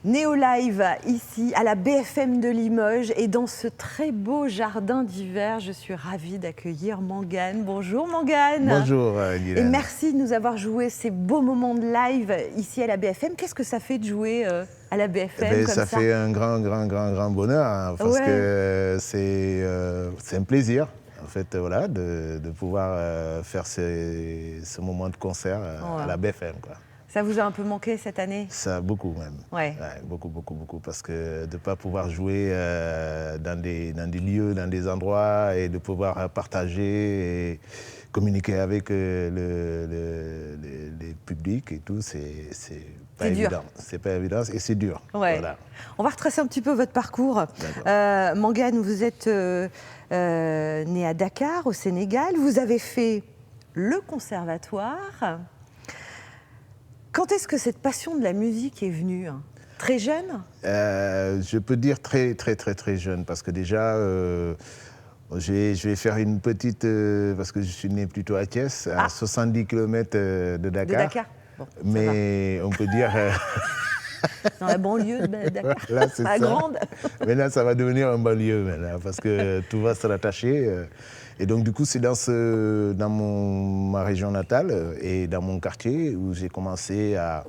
Néo Live, ici, à la BFM de Limoges. Et dans ce très beau jardin d'hiver, je suis ravie d'accueillir Mangane. Bonjour Mangane. Bonjour Guylaine. Et merci de nous avoir joué ces beaux moments de live ici à la BFM. Qu'est-ce que ça fait de jouer à la BFM comme ça? Ça fait un grand bonheur, hein, parce que c'est un plaisir. En fait, voilà, de pouvoir faire ce moment de concert à la BFM, quoi. Ça vous a un peu manqué cette année? Ça, beaucoup même. Ouais. Ouais, beaucoup. Parce que de ne pas pouvoir jouer dans des lieux, dans des endroits, et de pouvoir partager et communiquer avec les publics et tout, c'est pas évident. C'est pas évident et c'est dur. Ouais. Voilà. On va retracer un petit peu votre parcours. Mangane, vous êtes né à Dakar, au Sénégal. Vous avez fait le conservatoire. Quand est-ce que cette passion de la musique est venue? Très jeune? Je peux dire très jeune, parce que déjà, je vais faire une petite, parce que je suis né plutôt à Thiès, à 70 km de Dakar. De Dakar. Bon, mais on peut dire... Dans la banlieue de Dakar, là, c'est la grande. Maintenant, ça va devenir un banlieue, maintenant, parce que tout va se rattacher. Et donc, du coup, c'est dans ma région natale et dans mon quartier où j'ai commencé à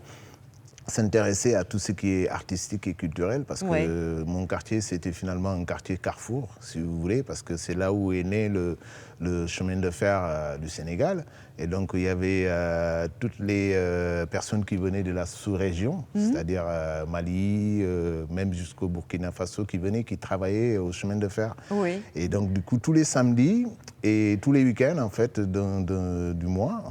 s'intéresser à tout ce qui est artistique et culturel, parce que mon quartier, c'était finalement un quartier carrefour, si vous voulez, parce que c'est là où est né le chemin de fer du Sénégal. Et donc, il y avait toutes les personnes qui venaient de la sous-région, c'est-à-dire Mali, même jusqu'au Burkina Faso, qui travaillaient au chemin de fer. Oui. Et donc, du coup, tous les samedis et tous les week-ends, en fait, d'un mois,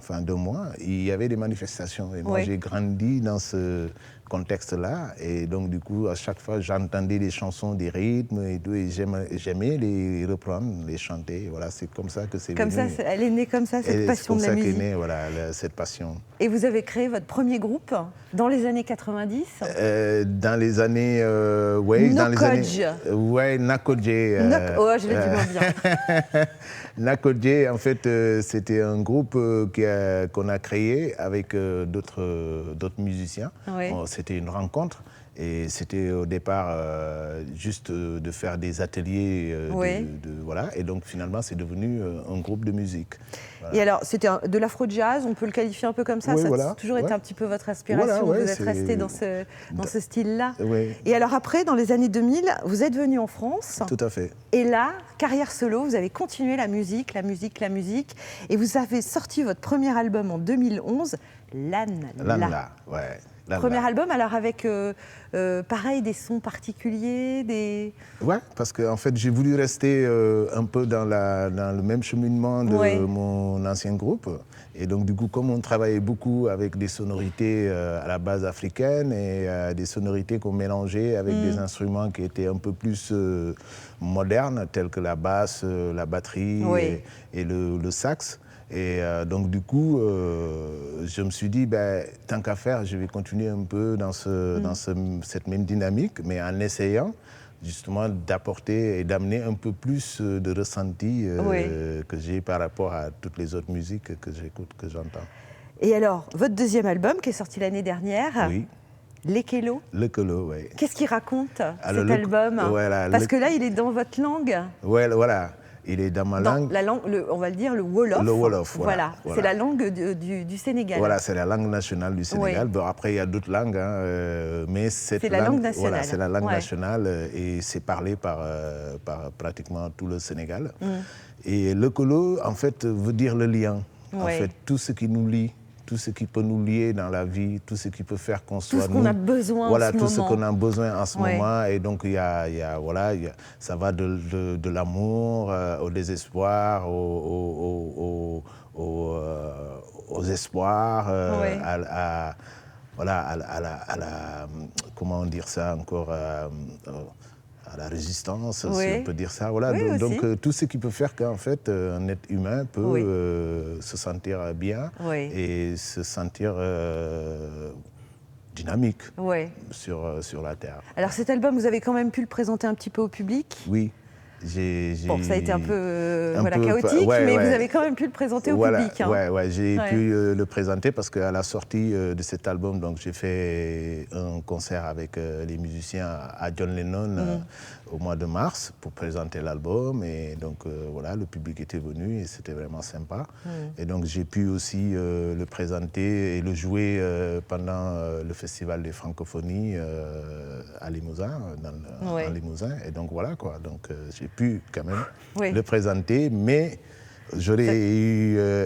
il y avait des manifestations. Et moi, j'ai grandi dans ce contexte-là. Et donc, du coup, à chaque fois, j'entendais des chansons, des rythmes et tout, et j'aimais les reprendre, les chanter. Voilà, c'est comme ça que c'est venu. Comme ça, elle est née comme ça, cette passion de la musique. C'est comme ça qu'est née, voilà, cette passion. Et vous avez créé votre premier groupe dans les années 90? Dans les années... Nakodje. Nakodje. Oh, je l'ai dit moins bien. Nakodje, en fait, c'était un groupe qu'on a créé avec d'autres musiciens. Oui. C'était une rencontre. Et c'était au départ juste de faire des ateliers. Voilà. Et donc finalement, c'est devenu un groupe de musique. Voilà. Et alors, c'était de l'afro-jazz, on peut le qualifier un peu comme ça? Oui, Ça voilà. a toujours été un petit peu votre inspiration, vous êtes resté dans ce style-là. Oui. Et alors après, dans les années 2000, vous êtes venu en France. Tout à fait. Et là, carrière solo, vous avez continué la musique. Et vous avez sorti votre premier album en 2011, Lanla. Ouais. Premier album, alors avec, pareil, des sons particuliers, Ouais, parce qu'en fait, j'ai voulu rester un peu dans le même cheminement de mon ancien groupe. Et donc, du coup, comme on travaillait beaucoup avec des sonorités à la base africaine et des sonorités qu'on mélangeait avec des instruments qui étaient un peu plus modernes, tels que la basse, la batterie et le sax. Et donc du coup, je me suis dit, tant qu'à faire, je vais continuer un peu dans cette même dynamique, mais en essayant justement d'apporter et d'amener un peu plus de ressenti que j'ai par rapport à toutes les autres musiques que j'écoute, que j'entends. Et alors, votre deuxième album qui est sorti l'année dernière, Lekelo. Lekelo, oui. Qu'est-ce qu'il raconte, cet album? Parce que là, il est dans votre langue. Ouais, voilà. Il est dans ma langue. La langue, on va le dire, le Wolof. Le Wolof, voilà. C'est la langue du Sénégal. Voilà, c'est la langue nationale du Sénégal. Bon, après, il y a d'autres langues, mais c'est la langue nationale. Voilà, c'est la langue nationale et c'est parlé par pratiquement tout le Sénégal. Et Lekelo, en fait, veut dire le lien. En fait, tout ce qui nous lie, tout ce qui peut nous lier dans la vie, tout ce qui peut faire qu'on soit tout ce qu'on a besoin voilà, en ce tout moment. ce qu'on a besoin en ce moment. Et donc, ça va de l'amour au désespoir, aux espoirs, à la comment dire ça encore, à la résistance, si on peut dire ça. Voilà. Donc tout ce qui peut faire qu'en fait, un être humain peut se sentir bien et se sentir dynamique sur la Terre. Alors cet album, vous avez quand même pu le présenter un petit peu au public? Oui. Bon, ça a été un peu, chaotique, mais vous avez quand même pu le présenter au public. Hein. Ouais, j'ai pu le présenter parce qu'à la sortie de cet album, donc j'ai fait un concert avec les musiciens à John Lennon au mois de mars pour présenter l'album. Et donc voilà, le public était venu et c'était vraiment sympa. Et donc j'ai pu aussi le présenter et le jouer pendant le Festival des Francophonies à Limousin, dans Limousin. Et donc voilà quoi. Donc j'ai pu quand même le présenter, mais j'aurais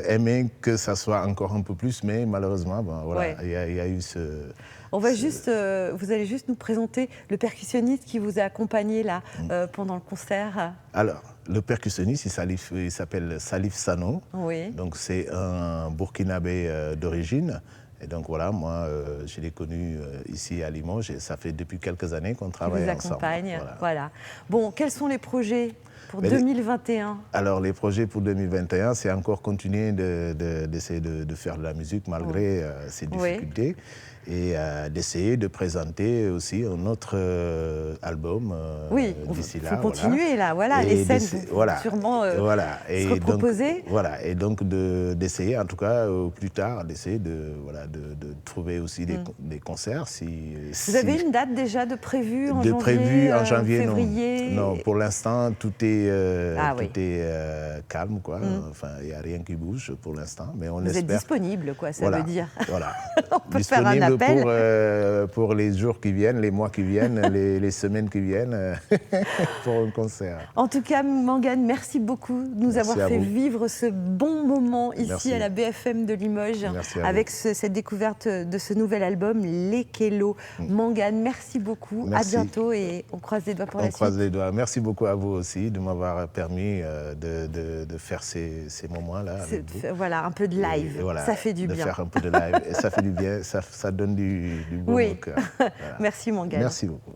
aimé que ça soit encore un peu plus, mais malheureusement, il y a eu ce... vous allez juste nous présenter le percussionniste qui vous a accompagné là pendant le concert. Alors, le percussionniste, il s'appelle Salif Sano. Donc c'est un Burkinabé d'origine. Et donc voilà, moi, je l'ai connu ici à Limoges et ça fait depuis quelques années qu'on travaille ensemble. Qui vous accompagne, voilà. Bon, quels sont les projets pour 2021 ? Alors, les projets pour 2021, c'est encore continuer d'essayer de faire de la musique malgré ces difficultés. Et d'essayer de présenter aussi un autre album d'ici là. Il faut continuer là, les scènes vont sûrement se reproposer. Et donc d'essayer, en tout cas plus tard, d'essayer de trouver aussi des concerts. Vous avez une date déjà de prévue en janvier, février? Non, pour l'instant, tout est calme, quoi. Enfin, il n'y a rien qui bouge pour l'instant, mais on espère. Vous êtes disponible, quoi, ça veut dire. Voilà. On peut faire un appel. Pour les jours qui viennent, les mois qui viennent, les semaines qui viennent, pour un concert. En tout cas, Mangane, merci beaucoup de nous avoir fait vivre ce bon moment ici à la BFM de Limoges, avec cette découverte de ce nouvel album, Lekelo. Mangane, merci beaucoup. À bientôt et on croise les doigts pour la suite. On croise les doigts. Merci beaucoup à vous aussi de m'avoir permis de faire ces moments-là. Voilà, un peu de live. Ça fait du bien. De faire un peu de live. Et ça fait du bien. Ça donne du beau au cœur. Merci Mangane. Merci beaucoup.